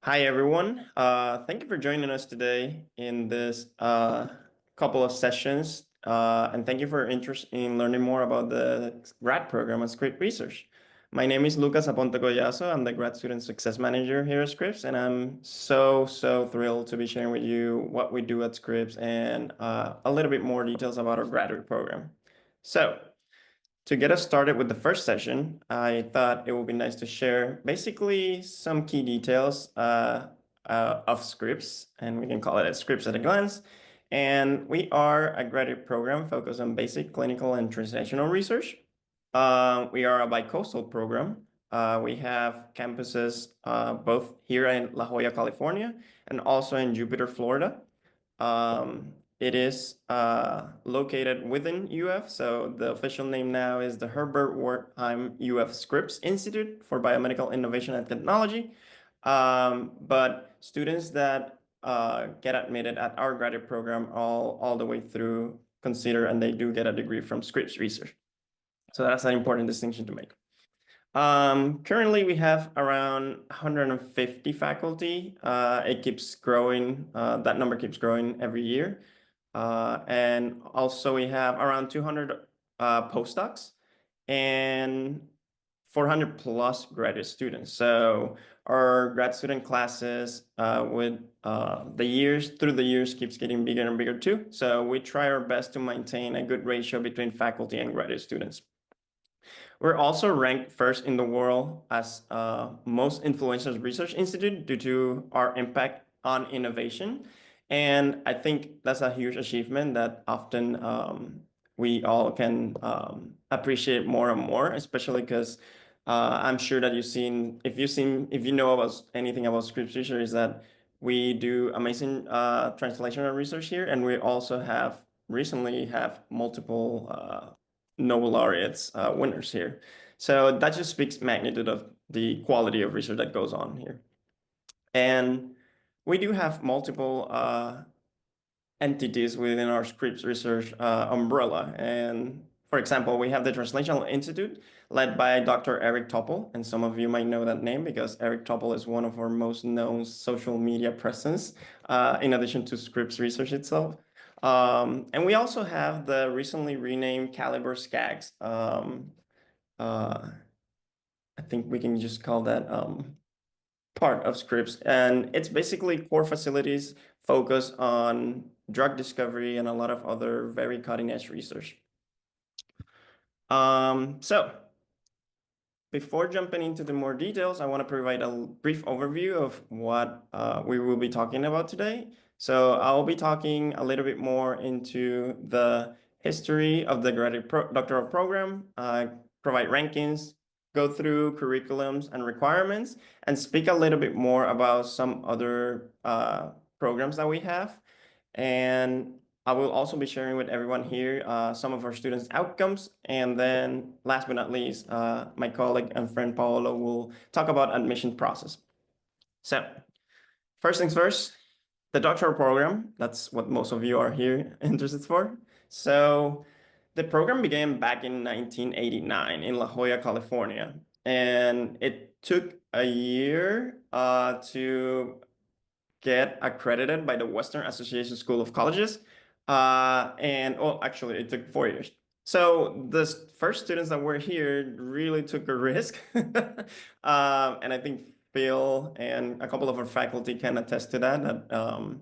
Hi, everyone. Thank you for joining us today in this couple of sessions. And thank you for your interest in learning more about the grad program at Scripps Research. My name is Lucas Aponte Collazo. I'm the grad student success manager here at Scripps, and I'm so thrilled to be sharing with you what we do at Scripps and a little bit more details about our graduate program. So, to get us started with the first session, I thought it would be nice to share basically some key details of Scripps, and we can call it Scripps at a glance. And we are a graduate program focused on basic clinical and translational research. We are a bicoastal program. We have campuses both here in La Jolla, California, and also in Jupiter, Florida. It is located within UF, so the official name now is the Herbert Wertheim UF Scripps Institute for Biomedical Innovation and Technology. But students that get admitted at our graduate program all the way through consider and they do get a degree from Scripps Research. So that's an important distinction to make. Currently we have around 150 faculty. It keeps growing. That number keeps growing every year. And also we have around 200 postdocs and 400 plus graduate students. So our grad student classes with through the years keeps getting bigger and bigger too. So we try our best to maintain a good ratio between faculty and graduate students. We're also ranked first in the world as most influential research institute due to our impact on innovation. And I think that's a huge achievement that often we all can appreciate more and more, especially because I'm sure that if you know about anything about Scripps Research, is that we do amazing translational research here, and we also recently have multiple Nobel laureates winners here. So that just speaks magnitude of the quality of research that goes on here. And we do have multiple entities within our Scripps Research umbrella. And for example, we have the Translational Institute led by Dr. Eric Topol. And some of you might know that name because Eric Topol is one of our most known social media presence, in addition to Scripps Research itself. And we also have the recently renamed Caliber SCAGs. I think we can just call that part of Scripps. And it's basically core facilities focused on drug discovery and a lot of other very cutting edge research. So before jumping into the more details, I want to provide a brief overview of what we will be talking about today. So I'll be talking a little bit more into the history of the doctoral program, provide rankings, go through curriculums and requirements, and speak a little bit more about some other programs that we have. And I will also be sharing with everyone here some of our students' outcomes. And then last but not least, my colleague and friend Paolo will talk about admission process. So first things first, the doctoral program, that's what most of you are here interested for. So the program began back in 1989 in La Jolla, California. And it took a year to get accredited by the Western Association School of Colleges. Actually, it took 4 years. So the first students that were here really took a risk. And I think Phil and a couple of our faculty can attest to that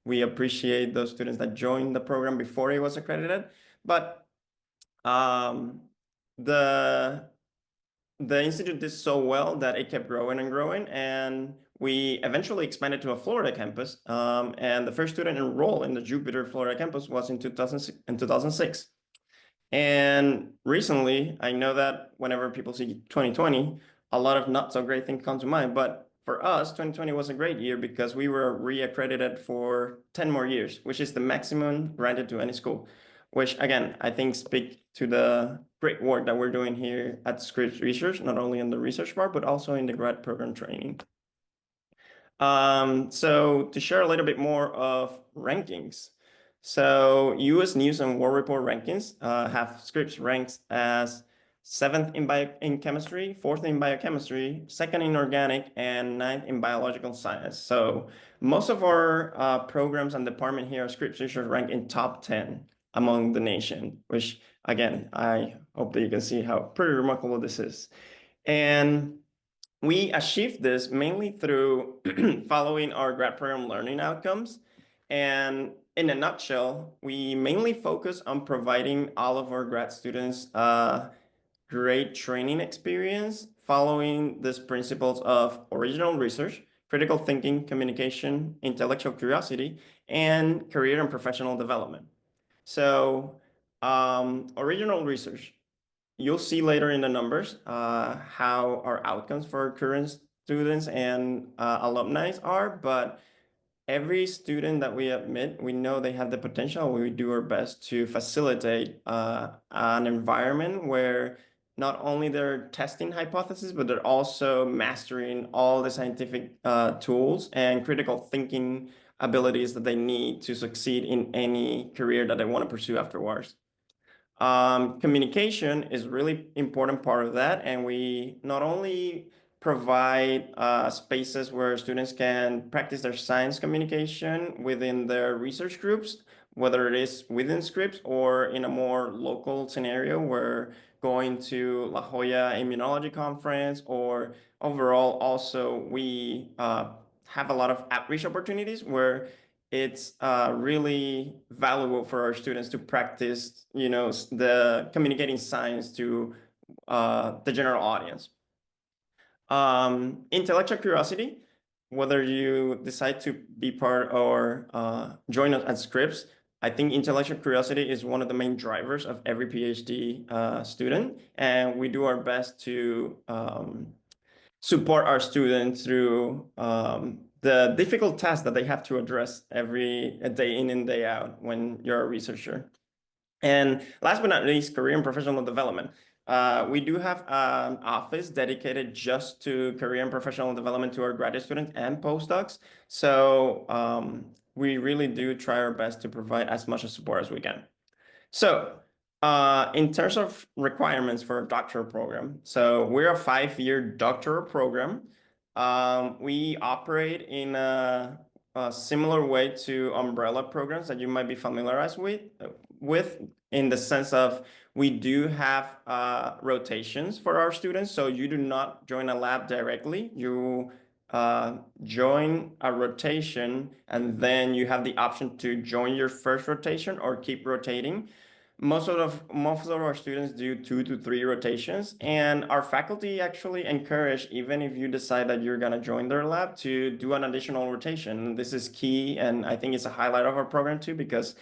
we appreciate those students that joined the program before it was accredited. But um, the the institute did so well that it kept growing and growing, and we eventually expanded to a Florida campus. And the first student enrolled in the Jupiter, Florida campus was in 2006. And recently, I know that whenever people see 2020, a lot of not so great things come to mind. But for us, 2020 was a great year because we were reaccredited for 10 more years, which is the maximum granted to any school, which again, I think speak to the great work that we're doing here at Scripps Research, not only in the research part, but also in the grad program training. So to share a little bit more of rankings. So US News and World Report rankings have Scripps ranked as seventh in chemistry, fourth in biochemistry, second in organic, and ninth in biological science. So most of our programs and department here at Scripps Research rank in top 10 among the nation, which again, I hope that you can see how pretty remarkable this is. And we achieved this mainly through following our grad program learning outcomes. And in a nutshell, we mainly focus on providing all of our grad students great training experience following these principles of original research, critical thinking, communication, intellectual curiosity, and career and professional development. So, original research, you'll see later in the numbers how our outcomes for current students and alumni are, but every student that we admit, we know they have the potential. We do our best to facilitate an environment where not only they're testing hypotheses, but they're also mastering all the scientific tools and critical thinking abilities that they need to succeed in any career that they want to pursue afterwards. Communication is really important part of that, and we not only provide spaces where students can practice their science communication within their research groups, whether it is within Scripps or in a more local scenario where going to La Jolla Immunology Conference, or overall also we have a lot of outreach opportunities where it's really valuable for our students to practice, the communicating science to the general audience. Intellectual curiosity, whether you decide to be part or join us at Scripps, I think intellectual curiosity is one of the main drivers of every PhD student, and we do our best to support our students through the difficult tasks that they have to address every day in and day out when you're a researcher. And last but not least, career and professional development. We do have an office dedicated just to career and professional development to our graduate students and postdocs. So we really do try our best to provide as much support as we can. So in terms of requirements for a doctoral program, so we're a 5-year doctoral program. We operate in a similar way to umbrella programs that you might be familiarized with in the sense of we do have rotations for our students. So you do not join a lab directly. You join a rotation, and then you have the option to join your first rotation or keep rotating. Most of our students do 2 to 3 rotations, and our faculty actually encourage, even if you decide that you're gonna join their lab, to do an additional rotation. This is key, and I think it's a highlight of our program too, because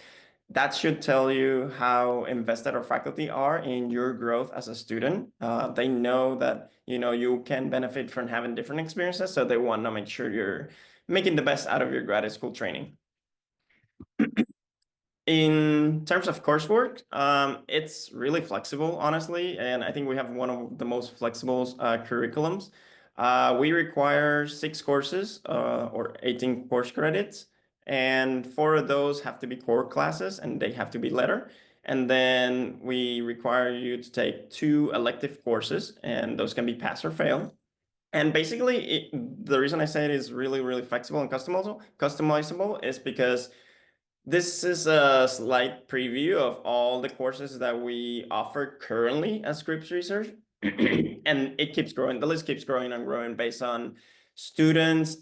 that should tell you how invested our faculty are in your growth as a student. They know that you can benefit from having different experiences, so they want to make sure you're making the best out of your graduate school training. In terms of coursework, it's really flexible, honestly, and I think we have one of the most flexible curriculums. We require 6 courses or 18 course credits, and 4 of those have to be core classes, and they have to be letter. And then we require you to take 2 elective courses, and those can be pass or fail. And basically, the reason I say it is really, really flexible and customizable is because this is a slight preview of all the courses that we offer currently at Scripps Research. And it keeps growing. The list keeps growing and growing based on students'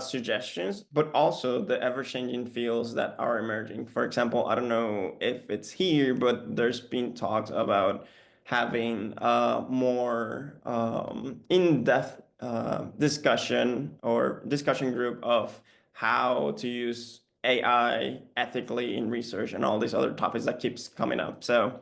suggestions, but also the ever-changing fields that are emerging. For example, I don't know if it's here, but there's been talks about having more in-depth discussion or discussion group of how to use AI ethically in research and all these other topics that keeps coming up. So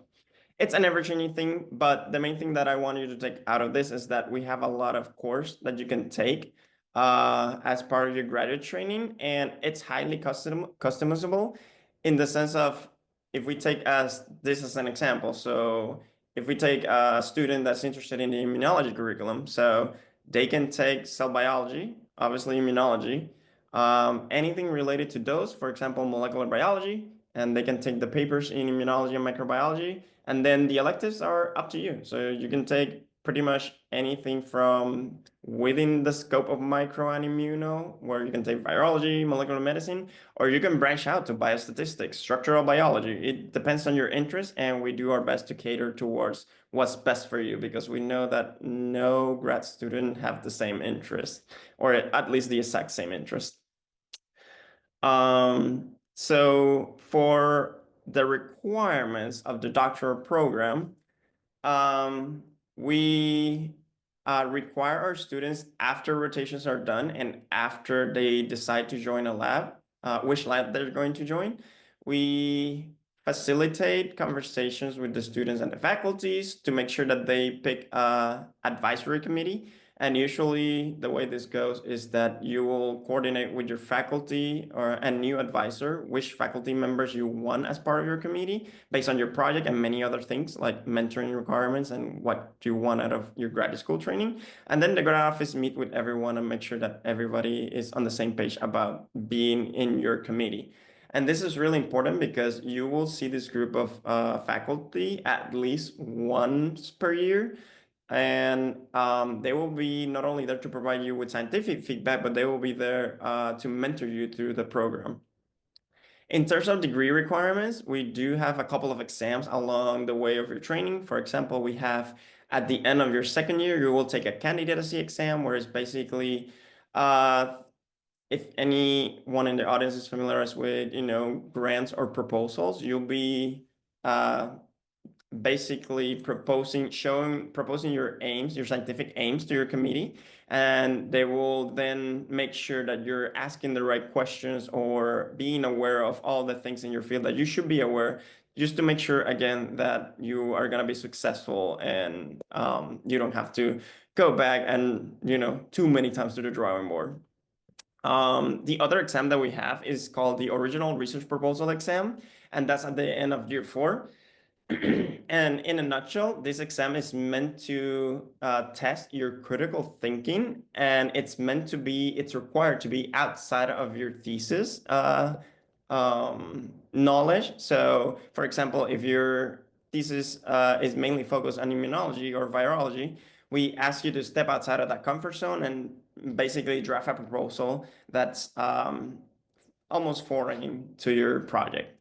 it's an ever-changing thing, but the main thing that I want you to take out of this is that we have a lot of course that you can take as part of your graduate training, and it's highly customizable in the sense of if we take this as an example. So if we take a student that's interested in the immunology curriculum, so they can take cell biology, obviously immunology, anything related to those, for example, molecular biology, and they can take the papers in immunology and microbiology, And then the electives are up to you. So you can take pretty much anything from within the scope of micro and immuno, where you can take virology, molecular medicine, or you can branch out to biostatistics, structural biology. It depends on your interest, and we do our best to cater towards what's best for you because we know that no grad student have the same interest, or at least the exact same interest. So for the requirements of the doctoral program, um, we require our students after rotations are done and after they decide to join a lab, which lab they're going to join, we facilitate conversations with the students and the faculties to make sure that they pick a advisory committee. And usually the way this goes is that you will coordinate with your faculty or a new advisor, which faculty members you want as part of your committee based on your project and many other things like mentoring requirements and what you want out of your graduate school training. And then the grad office meet with everyone and make sure that everybody is on the same page about being in your committee. And this is really important because you will see this group of faculty at least once per year. And they will be not only there to provide you with scientific feedback, but they will be there to mentor you through the program. In terms of degree requirements, we do have a couple of exams along the way of your training. For example, we have at the end of your second year, you will take a candidacy exam, where it's basically, if anyone in the audience is familiar with, grants or proposals, you'll be uh, basically proposing your aims, your scientific aims to your committee, and they will then make sure that you're asking the right questions or being aware of all the things in your field that you should be aware, just to make sure again that you are going to be successful and you don't have to go back and too many times to the drawing board. The other exam that we have is called the original research proposal exam, and that's at the end of year 4. And in a nutshell, this exam is meant to test your critical thinking, and it's required to be outside of your thesis knowledge. So, for example, if your thesis is mainly focused on immunology or virology, we ask you to step outside of that comfort zone and basically draft a proposal that's almost foreign to your project.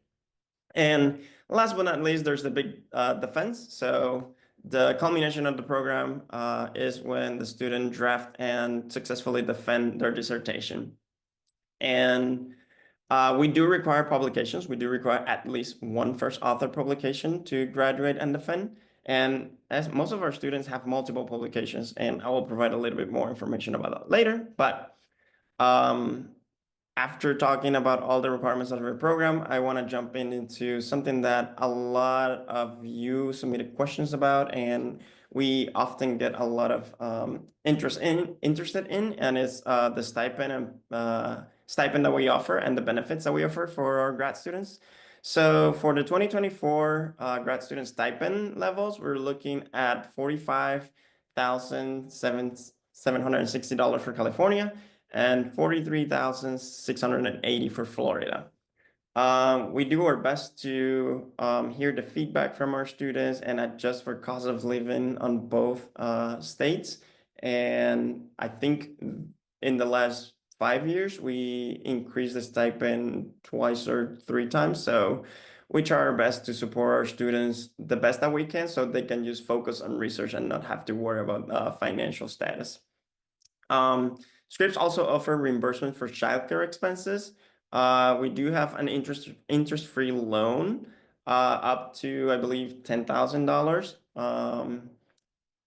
And last but not least, there's the big defense. So the culmination of the program is when the student draft and successfully defend their dissertation. And we do require publications. We do require at least one first author publication to graduate and defend. And as most of our students have multiple publications, and I will provide a little bit more information about that later. But after talking about all the requirements of our program, I want to jump into something that a lot of you submitted questions about, and we often get a lot of interested in, and it's the stipend that we offer and the benefits that we offer for our grad students. So for the 2024 grad student stipend levels, we're looking at $45,760 for California and 43,680 for Florida. We do our best to hear the feedback from our students and adjust for cost of living on both states. And I think in the last 5 years, we increased the stipend twice or 3 times. So we try our best to support our students the best that we can so they can just focus on research and not have to worry about financial status. Scripps also offer reimbursement for childcare expenses. We do have an interest-free loan up to, I believe, $10,000.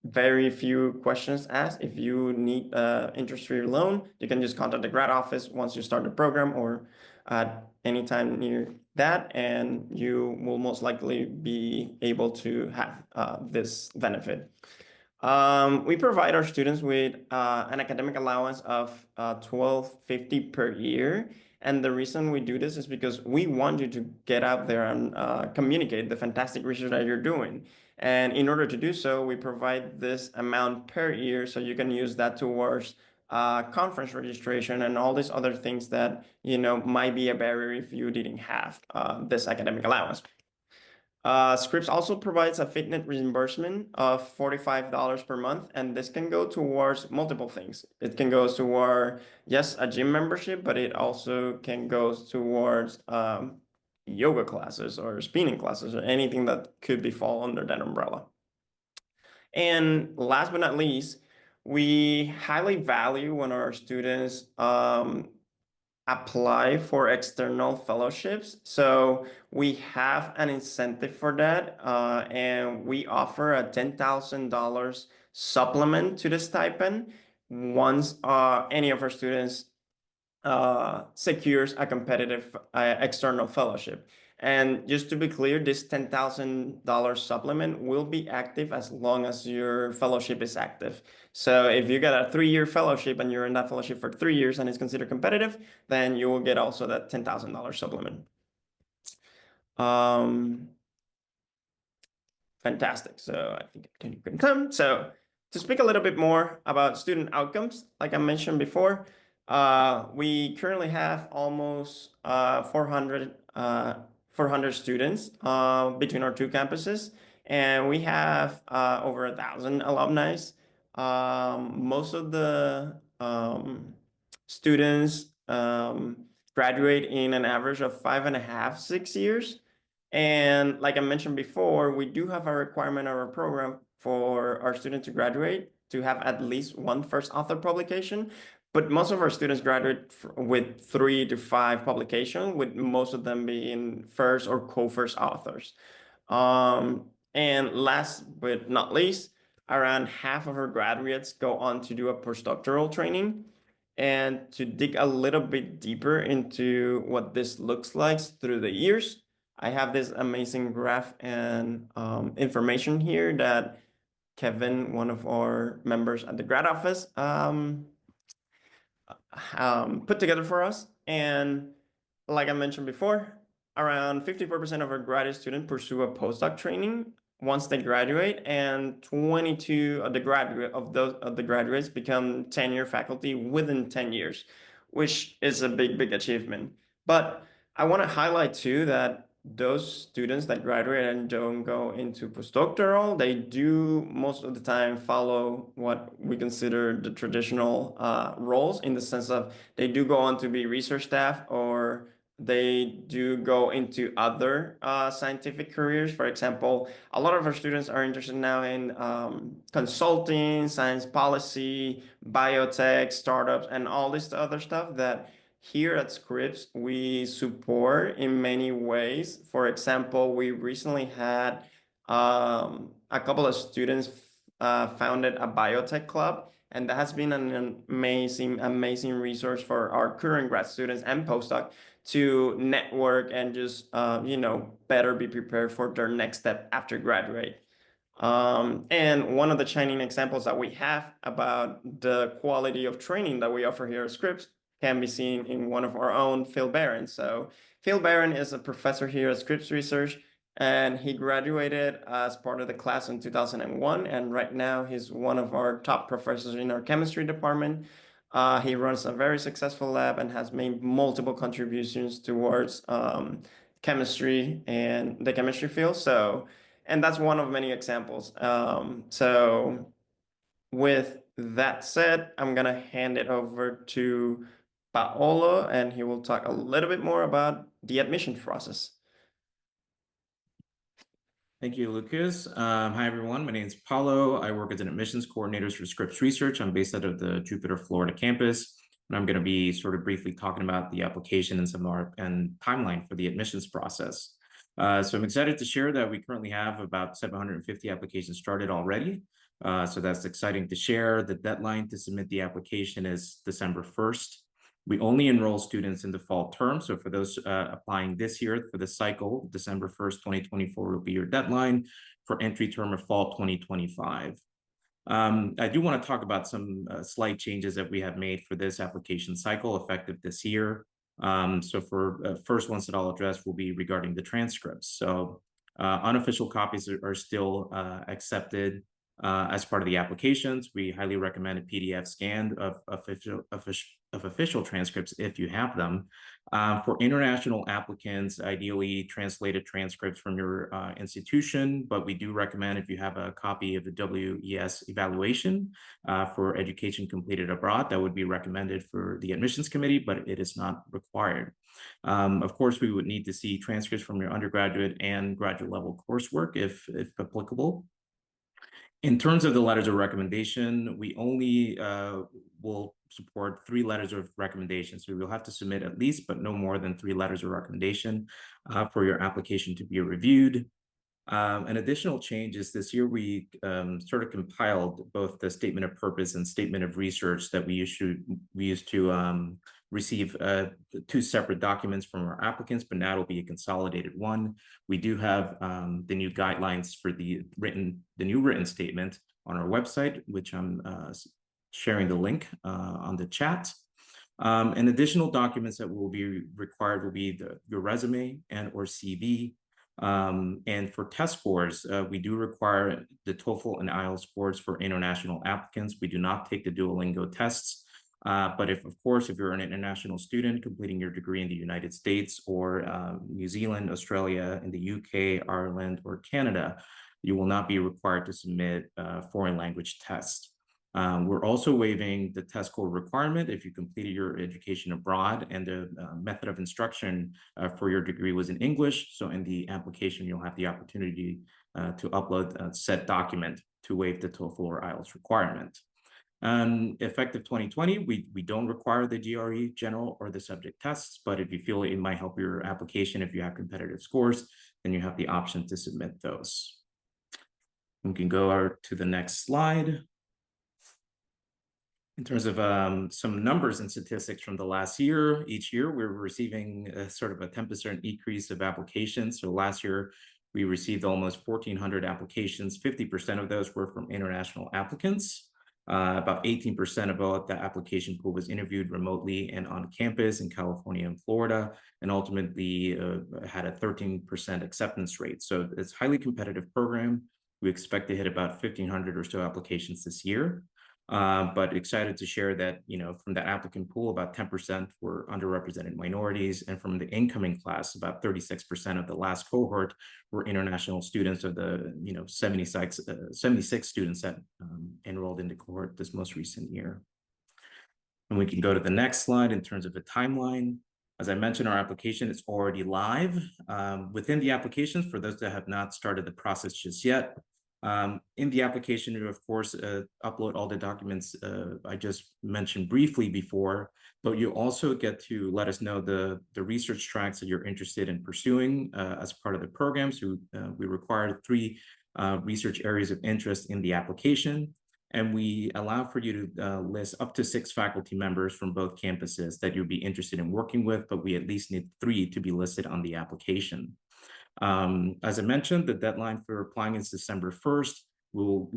Very few questions asked. If you need an interest-free loan, you can just contact the grad office once you start the program or at any time near that, and you will most likely be able to have this benefit. We provide our students with an academic allowance of $1,250 per year. And the reason we do this is because we want you to get out there and communicate the fantastic research that you're doing. And in order to do so, we provide this amount per year so you can use that towards conference registration and all these other things that might be a barrier if you didn't have this academic allowance. Scripps also provides a fitness reimbursement of $45 per month, and this can go towards multiple things. It can go toward, yes, a gym membership, but it also can go towards yoga classes or spinning classes or anything that could be fall under that umbrella. And last but not least, we highly value when our students apply for external fellowships. So we have an incentive for that, and we offer a $10,000 supplement to the stipend once any of our students secures a competitive external fellowship. And just to be clear, this $10,000 supplement will be active as long as your fellowship is active. So if you got a 3-year fellowship and you're in that fellowship for 3 years and it's considered competitive, then you will get also that $10,000 supplement. Fantastic. So I think you can come. So to speak a little bit more about student outcomes, like I mentioned before, we currently have almost 400 students between our two campuses, and we have over 1,000 alumni. Most of the students graduate in an average of 5.5, 6 years. And like I mentioned before, we do have a requirement of our program for our students to graduate to have at least one first author publication. But most of our students graduate with 3 to 5 publications, with most of them being first or co-first authors. And last but not least, around half of our graduates go on to do a postdoctoral training. And to dig a little bit deeper into what this looks like through the years, I have this amazing graph and information here that Kevin, one of our members at the grad office, put together for us. And like I mentioned before, around 54% of our graduate students pursue a postdoc training once they graduate, and 22 of the graduates become tenure faculty within 10 years, which is a big achievement. But I want to highlight too that those students that graduate and don't go into postdoctoral, they do most of the time follow what we consider the traditional roles, in the sense of they do go on to be research staff, or they do go into other scientific careers. For example, a lot of our students are interested now in consulting, science policy, biotech, startups, and all this other stuff that here at Scripps we support in many ways. For example, we recently had a couple of students founded a biotech club, and that has been an amazing resource for our current grad students and postdoc to network and just better be prepared for their next step after graduate. And one of the shining examples that we have about the quality of training that we offer here at Scripps can be seen in one of our own, Phil Barron. So Phil Barron is a professor here at Scripps Research, and he graduated as part of the class in 2001. And right now he's one of our top professors in our chemistry department. He runs a very successful lab and has made multiple contributions towards chemistry and the chemistry field. And that's one of many examples. So with that said, I'm gonna hand it over to Paolo, and he will talk a little bit more about the admissions process. Thank you, Lucas. Hi, everyone. My name is Paulo. I work as an admissions coordinator for Scripps Research. I'm based out of the Jupiter, Florida campus, and I'm going to be sort of briefly talking about the application and timeline for the admissions process. So I'm excited to share that we currently have about 750 applications started already. So that's exciting to share. The deadline to submit the application is December 1st. We only enroll students in the fall term. So for those applying this year for the cycle, December 1st, 2024 will be your deadline for entry term of fall 2025. I do want to talk about some slight changes that we have made for this application cycle effective this year. So for first ones that I'll address will be regarding the transcripts. So unofficial copies are still accepted As part of the applications, we highly recommend a PDF scan of official transcripts if you have them. For international applicants, ideally translated transcripts from your institution, but we do recommend if you have a copy of the WES evaluation for education completed abroad, that would be recommended for the admissions committee, but it is not required. Of course, we would need to see transcripts from your undergraduate and graduate level coursework if applicable. In terms of the letters of recommendation, we only will support 3 letters of recommendation. So you'll have to submit at least, but no more than 3 letters of recommendation for your application to be reviewed. An additional change is this year we sort of compiled both the statement of purpose and statement of research that we used to receive 2 separate documents from our applicants, but now it'll be a consolidated one. We do have the new guidelines for the new written statement on our website, which I'm sharing the link on the chat. And additional documents that will be required will be your resume and or CV. And for test scores, we do require the TOEFL and IELTS scores for international applicants. We do not take the Duolingo tests. But if you're an international student completing your degree in the United States or New Zealand, Australia, in the UK, Ireland, or Canada, you will not be required to submit foreign language tests. We're also waiving the test score requirement if you completed your education abroad and the method of instruction for your degree was in English. So in the application, you'll have the opportunity to upload a said document to waive the TOEFL or IELTS requirement. Effective 2020, we don't require the GRE general or the subject tests, but if you feel it might help your application, if you have competitive scores, then you have the option to submit those. We can go to the next slide. In terms of some numbers and statistics from the last year, each year we're receiving sort of a 10% increase of applications. So last year we received almost 1,400 applications. 50% of those were from international applicants. About 18% of the application pool was interviewed remotely and on campus in California and Florida, and ultimately had a 13% acceptance rate. So it's a highly competitive program. We expect to hit about 1,500 or so applications this year. But excited to share that, from the applicant pool, about 10% were underrepresented minorities. And from the incoming class, about 36% of the last cohort were international students of the, 76 students that enrolled in the cohort this most recent year. And we can go to the next slide in terms of the timeline. As I mentioned, our application is already live. Within the applications, for those that have not started the process just yet, in the application, you, of course, upload all the documents I just mentioned briefly before, but you also get to let us know the research tracks that you're interested in pursuing as part of the program. So we require 3 research areas of interest in the application, and we allow for you to list up to 6 faculty members from both campuses that you'd be interested in working with, but we at least need 3 to be listed on the application. As I mentioned, the deadline for applying is December 1st. We'll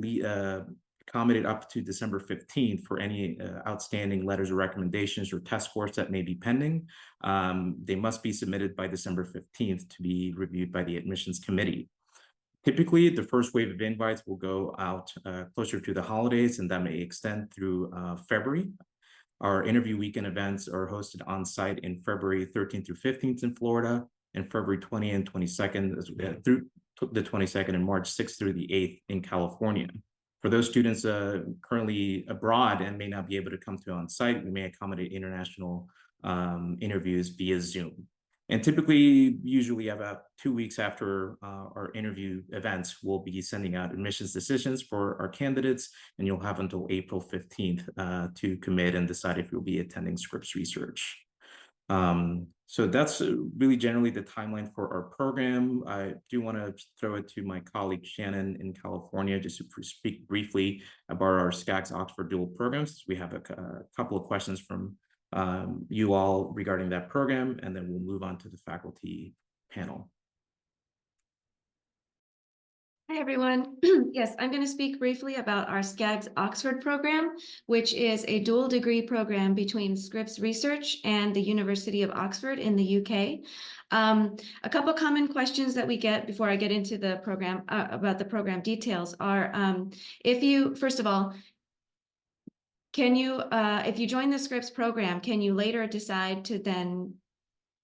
accommodate up to December 15th for any outstanding letters of recommendations or test scores that may be pending. They must be submitted by December 15th to be reviewed by the admissions committee. Typically, the first wave of invites will go out closer to the holidays, and that may extend through February. Our interview weekend events are hosted on site in February 13th through 15th in Florida, and February 20th and 22nd through the 22nd, and March 6th through the 8th in California. For those students currently abroad and may not be able to come to on-site, we may accommodate international interviews via Zoom. And typically, usually about 2 weeks after our interview events, we'll be sending out admissions decisions for our candidates, and you'll have until April 15th to commit and decide if you'll be attending Scripps Research. So that's really generally the timeline for our program. I do want to throw it to my colleague Shannon in California just to speak briefly about our SCACS Oxford dual programs. We have a couple of questions from you all regarding that program, and then we'll move on to the faculty panel. Hi, everyone. Yes, I'm going to speak briefly about our SCAGS Oxford program, which is a dual degree program between Scripps Research and the University of Oxford in the UK. A couple common questions that we get before I get into the program about the program details are, first of all, can you, if you join the Scripps program, can you later decide to then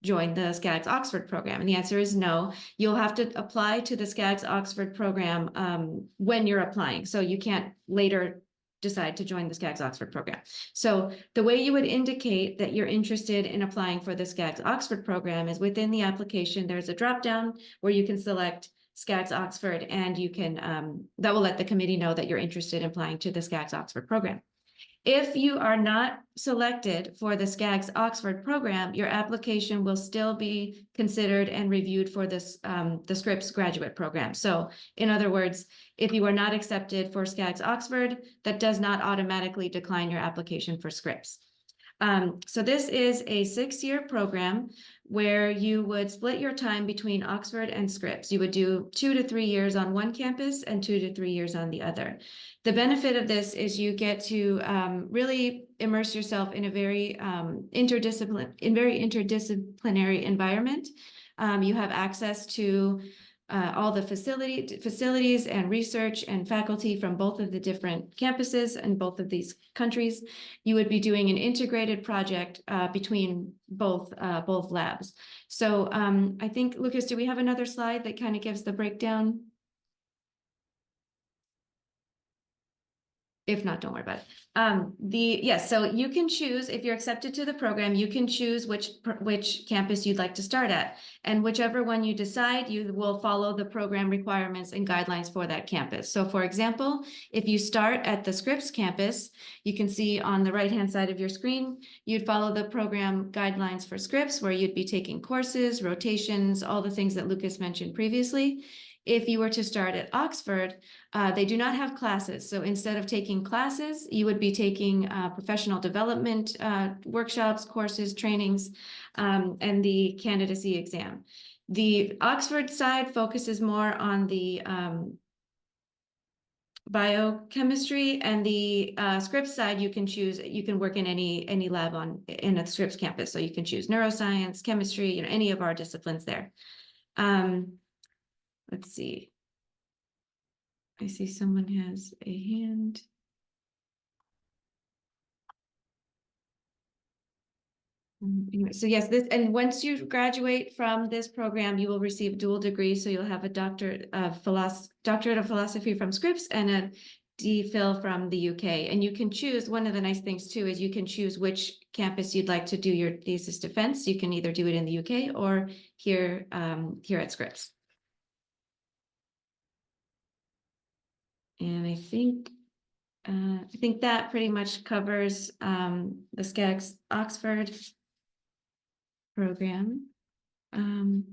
join the SCAGS Oxford program? And the answer is no. You'll have to apply to the SCAGS Oxford program when you're applying. So you can't later decide to join the SCAGS Oxford program. So the way you would indicate that you're interested in applying for the SCAGS Oxford program is within the application, there's a drop down where you can select SCAGS Oxford, and you can that will let the committee know that you're interested in applying to the SCAGS Oxford program. If you are not selected for the SCAGS Oxford program, your application will still be considered and reviewed for this the Scripps graduate program. So in other words, if you are not accepted for SCAGS Oxford, that does not automatically decline your application for Scripps. So this is a 6-year program where you would split your time between Oxford and Scripps. You would do 2 to 3 years on one campus and 2 to 3 years on the other. The benefit of this is you get to really immerse yourself in a very interdisciplinary environment. You have access to all the facilities and research and faculty from both of the different campuses and both of these countries. You would be doing an integrated project between both labs. So I think, Lucas, do we have another slide that kind of gives the breakdown? If not, don't worry about it. Yes, so you can choose, if you're accepted to the program, you can choose which campus you'd like to start at. And whichever one you decide, you will follow the program requirements and guidelines for that campus. So for example, if you start at the Scripps campus, you can see on the right-hand side of your screen, you'd follow the program guidelines for Scripps, where you'd be taking courses, rotations, all the things that Lucas mentioned previously. If you were to start at Oxford, they do not have classes. So instead of taking classes, you would be taking professional development workshops, courses, trainings, and the candidacy exam. The Oxford side focuses more on the biochemistry, and the Scripps side, you can work in any lab in a Scripps campus. So you can choose neuroscience, chemistry, any of our disciplines there. Let's see. I see someone has a hand. So yes, and once you graduate from this program, you will receive a dual degree. So you'll have a doctorate of philosophy from Scripps and a DPhil from the UK. And you can choose, one of the nice things too, is you can choose which campus you'd like to do your thesis defense. You can either do it in the UK or here at Scripps. And I think that pretty much covers the SCAGS Oxford program. And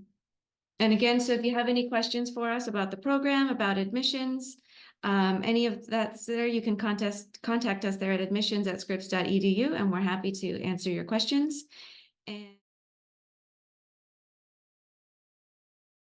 again, so if you have any questions for us about the program, about admissions, any of that's there, you can contact us there at admissions@scripps.edu, and we're happy to answer your questions. And